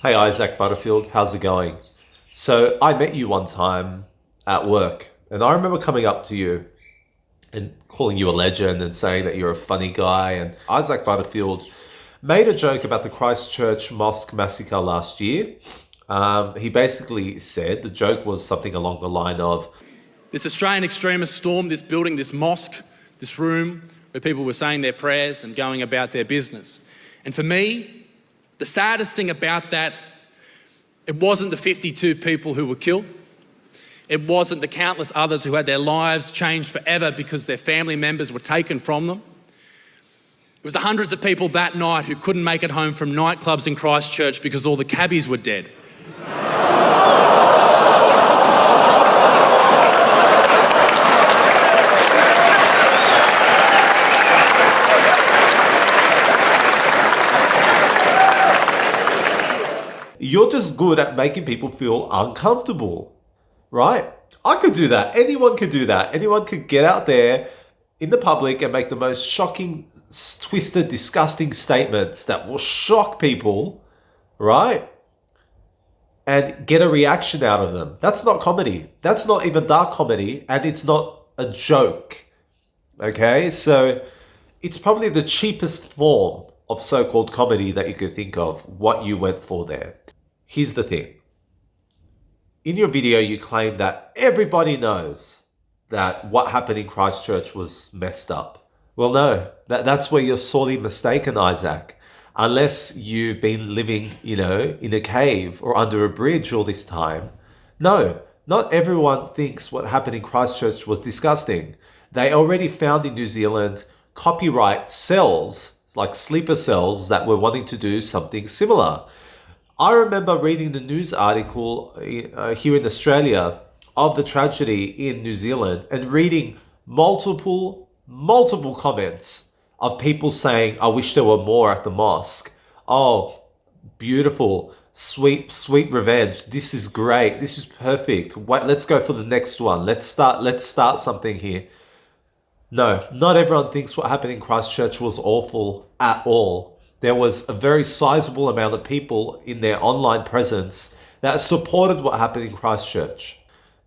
Hey Isaac Butterfield, how's it going? So I met you one time at work, and I remember coming up to you and calling you a legend and saying that you're a funny guy. And Isaac Butterfield made a joke about the Christchurch Mosque massacre last year. He basically said the joke was something along the line of, This Australian extremist stormed this building, this mosque, this room where people were saying their prayers and going about their business. And for me, the saddest thing about that, it wasn't the 52 people who were killed. It wasn't the countless others who had their lives changed forever because their family members were taken from them. It was the hundreds of people that night who couldn't make it home from nightclubs in Christchurch because all the cabbies were dead. you're just good at making people feel uncomfortable, right? I could do that. Anyone could do that. Anyone could get out there in the public and make the most shocking, twisted, disgusting statements that will shock people, right? And get a reaction out of them. That's not comedy. That's not even dark comedy, and it's not a joke. Okay? So it's probably the cheapest form of so-called comedy that you could think of, what you went for there. Here's the thing. In your video, you claim that everybody knows that what happened in Christchurch was messed up. Well, no, that's where you're sorely mistaken, Isaac. Unless you've been living, in a cave or under a bridge all this time. No, not everyone thinks what happened in Christchurch was disgusting. They already found in New Zealand copyright cells, like sleeper cells, that were wanting to do something similar. I remember reading the news article here in Australia of the tragedy in New Zealand and reading multiple comments of people saying, I wish there were more at the mosque. Oh, beautiful, sweet revenge. This is great. This is perfect. Wait, let's go for the next one. Let's start something here. No, not everyone thinks what happened in Christchurch was awful at all. There was a very sizable amount of people in their online presence that supported what happened in Christchurch.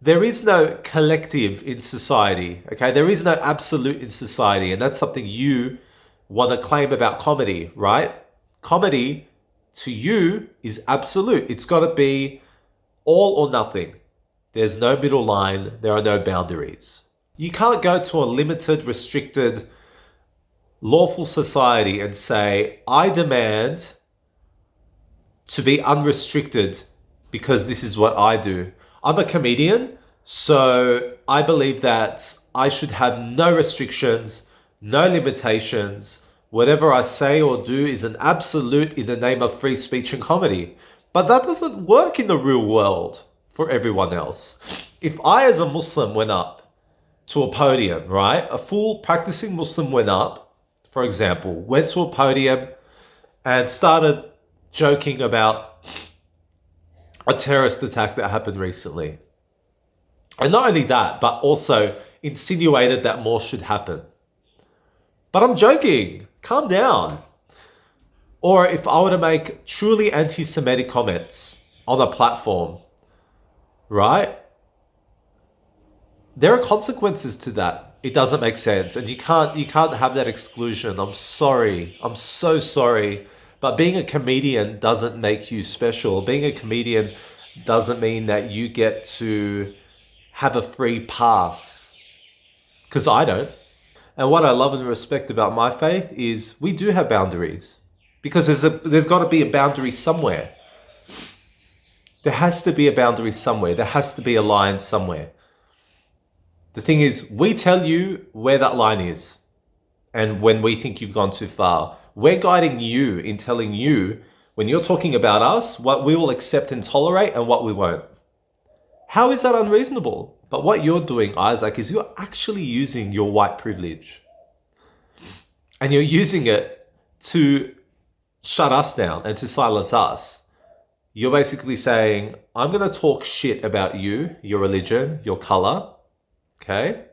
There is no collective in society, okay? There is no absolute in society, and that's something you want to claim about comedy, right? Comedy, to you, is absolute. It's got to be all or nothing. There's no middle line. There are no boundaries. You can't go to a limited, restricted, lawful society and say, I demand to be unrestricted because this is what I do. I'm a comedian, so I believe that I should have no restrictions, no limitations. Whatever I say or do is an absolute in the name of free speech and comedy. But that doesn't work in the real world for everyone else. If I, as a Muslim, went up to a podium, right? A full practicing Muslim went up, for example, went to a podium and started joking about a terrorist attack that happened recently. And not only that, but also insinuated that more should happen. But I'm joking. Calm down. Or if I were to make truly anti-Semitic comments on a platform, right? There are consequences to that. It doesn't make sense, and you can't have that exclusion. I'm sorry. I'm so sorry. But being a comedian doesn't make you special. Being a comedian doesn't mean that you get to have a free pass. Because I don't. And what I love and respect about my faith is we do have boundaries. Because there's got to be a boundary somewhere. There has to be a boundary somewhere. There has to be a line somewhere. The thing is, we tell you where that line is. And when we think you've gone too far, we're guiding you in telling you, when you're talking about us, what we will accept and tolerate and what we won't. How is that unreasonable? But what you're doing, Isaac, is you're actually using your white privilege. And you're using it to shut us down and to silence us. You're basically saying, I'm going to talk shit about you, your religion, your color, okay?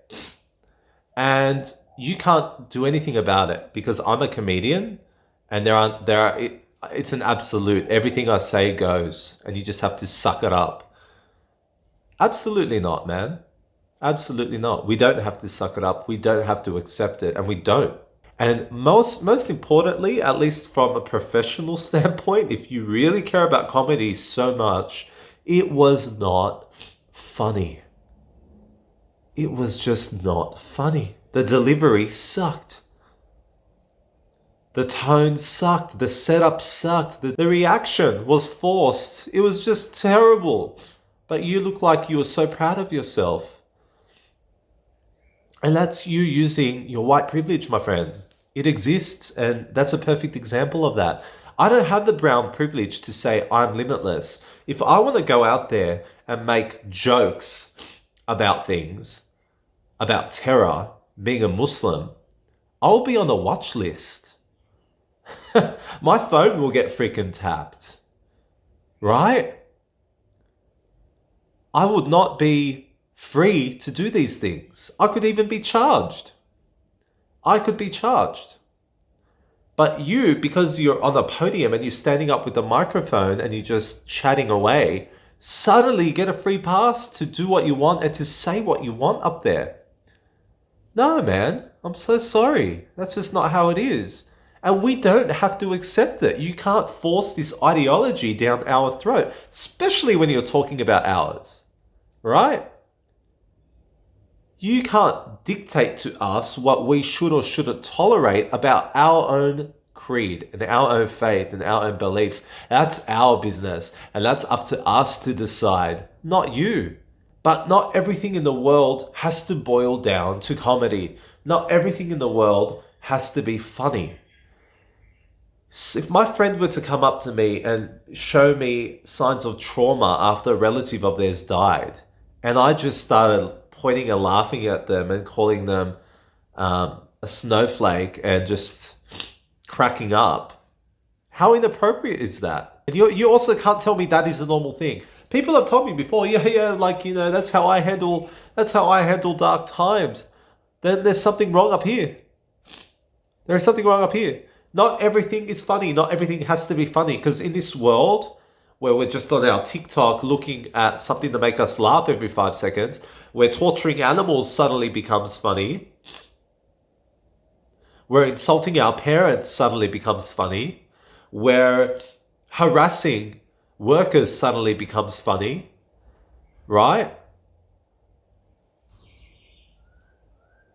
And you can't do anything about it because I'm a comedian and it's an absolute. Everything I say goes, and you just have to suck it up. Absolutely not, man. Absolutely not. We don't have to suck it up. We don't have to accept it, and we don't. And most importantly, at least from a professional standpoint, if you really care about comedy so much, it was not funny. It was just not funny. The delivery sucked. The tone sucked. The setup sucked. The reaction was forced. It was just terrible. But you look like you were so proud of yourself. And that's you using your white privilege, my friend. It exists, and that's a perfect example of that. I don't have the brown privilege to say I'm limitless. If I want to go out there and make jokes about things, about terror, being a Muslim, I'll be on a watch list. My phone will get freaking tapped. Right? I would not be free to do these things. I could even be charged. I could be charged. But you, because you're on a podium and you're standing up with a microphone and you're just chatting away, suddenly get a free pass to do what you want and to say what you want up there. No, man, I'm so sorry. That's just not how it is. And we don't have to accept it. You can't force this ideology down our throat, especially when you're talking about ours, right? You can't dictate to us what we should or shouldn't tolerate about our own creed and our own faith and our own beliefs. That's our business, and that's up to us to decide, not you. But not everything in the world has to boil down to comedy. Not everything in the world has to be funny. If my friend were to come up to me and show me signs of trauma after a relative of theirs died, and I just started pointing and laughing at them and calling them a snowflake and just cracking up, how inappropriate is that? And you also can't tell me that is a normal thing. People have told me before, that's how I handle dark times. Then there's something wrong up here. There is something wrong up here. Not everything is funny. Not everything has to be funny. Because in this world where we're just on our TikTok looking at something to make us laugh every 5 seconds, where torturing animals suddenly becomes funny, where insulting our parents suddenly becomes funny, where harassing workers suddenly becomes funny, right?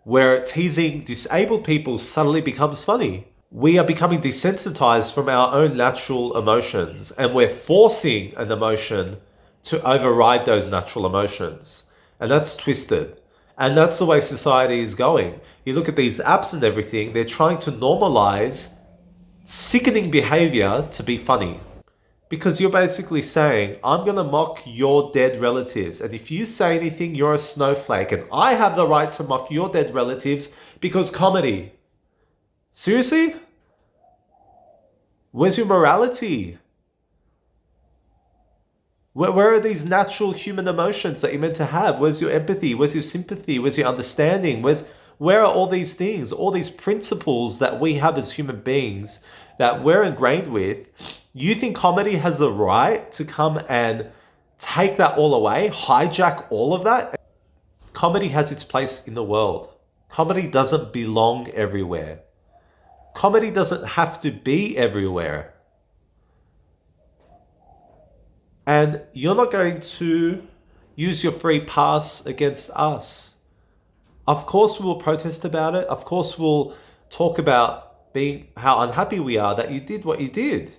Where teasing disabled people suddenly becomes funny. We are becoming desensitized from our own natural emotions, and we're forcing an emotion to override those natural emotions. And that's twisted. And that's the way society is going. You look at these apps and everything, they're trying to normalize sickening behavior to be funny. Because you're basically saying, I'm going to mock your dead relatives. And if you say anything, you're a snowflake. And I have the right to mock your dead relatives because comedy. Seriously? Where's your morality? Where are these natural human emotions that you're meant to have? Where's your empathy? Where's your sympathy? Where's your understanding? Where are all these things, all these principles that we have as human beings that we're ingrained with? You think comedy has the right to come and take that all away, hijack all of that? Comedy has its place in the world. Comedy doesn't belong everywhere. Comedy doesn't have to be everywhere. And you're not going to use your free pass against us. Of course we'll protest about it. Of course we'll talk about how unhappy we are that you did what you did.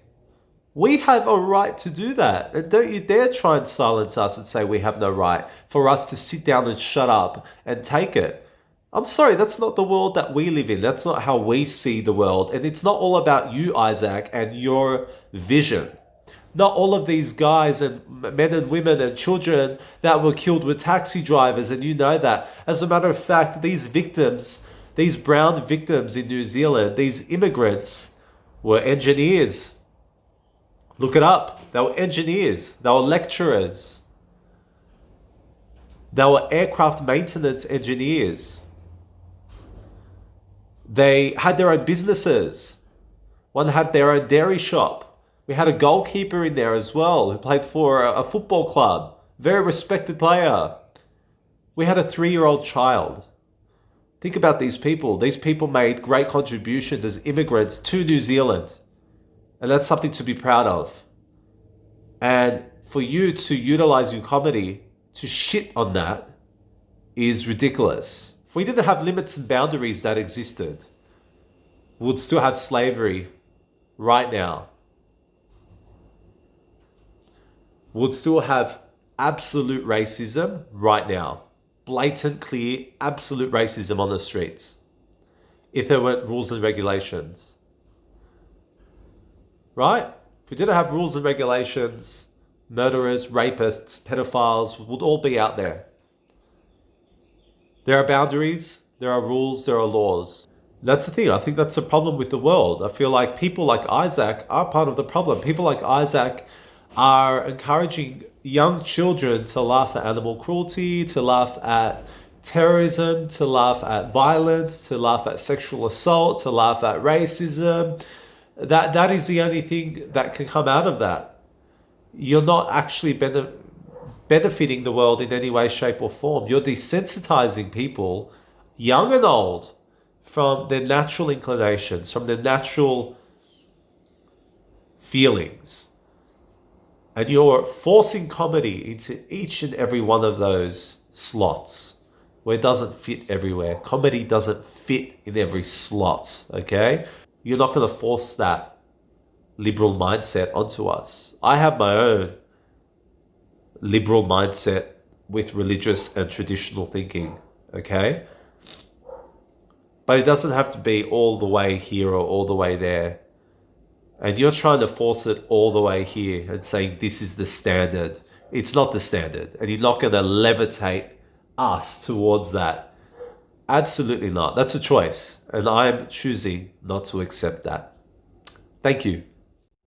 We have a right to do that. And don't you dare try and silence us and say we have no right for us to sit down and shut up and take it. I'm sorry, that's not the world that we live in. That's not how we see the world. And it's not all about you, Isaac, and your vision. Not all of these guys and men and women and children that were killed were taxi drivers, and you know that. As a matter of fact, these victims, these brown victims in New Zealand, these immigrants, were engineers. Look it up. They were engineers. They were lecturers. They were aircraft maintenance engineers. They had their own businesses. One had their own dairy shop. We had a goalkeeper in there as well who played for a football club. Very respected player. We had a 3-year-old child. Think about these people. These people made great contributions as immigrants to New Zealand. And that's something to be proud of. And for you to utilize your comedy to shit on that is ridiculous. If we didn't have limits and boundaries that existed, we would still have slavery right now. We would still have absolute racism right now. Blatant, clear, absolute racism on the streets. If there weren't rules and regulations. Right? If we didn't have rules and regulations, murderers, rapists, pedophiles would all be out there. There are boundaries, there are rules, there are laws. That's the thing. I think that's the problem with the world. I feel like people like Isaac are part of the problem. People like Isaac are encouraging young children to laugh at animal cruelty, to laugh at terrorism, to laugh at violence, to laugh at sexual assault, to laugh at racism. That is the only thing that can come out of that. You're not actually benefiting the world in any way, shape, or form. You're desensitizing people, young and old, from their natural inclinations, from their natural feelings. And you're forcing comedy into each and every one of those slots where it doesn't fit everywhere. Comedy doesn't fit in every slot, okay? You're not going to force that liberal mindset onto us. I have my own liberal mindset with religious and traditional thinking, okay? But it doesn't have to be all the way here or all the way there. And you're trying to force it all the way here and saying this is the standard. It's not the standard. And you're not going to levitate us towards that. Absolutely not. That's a choice. And I'm choosing not to accept that. Thank you.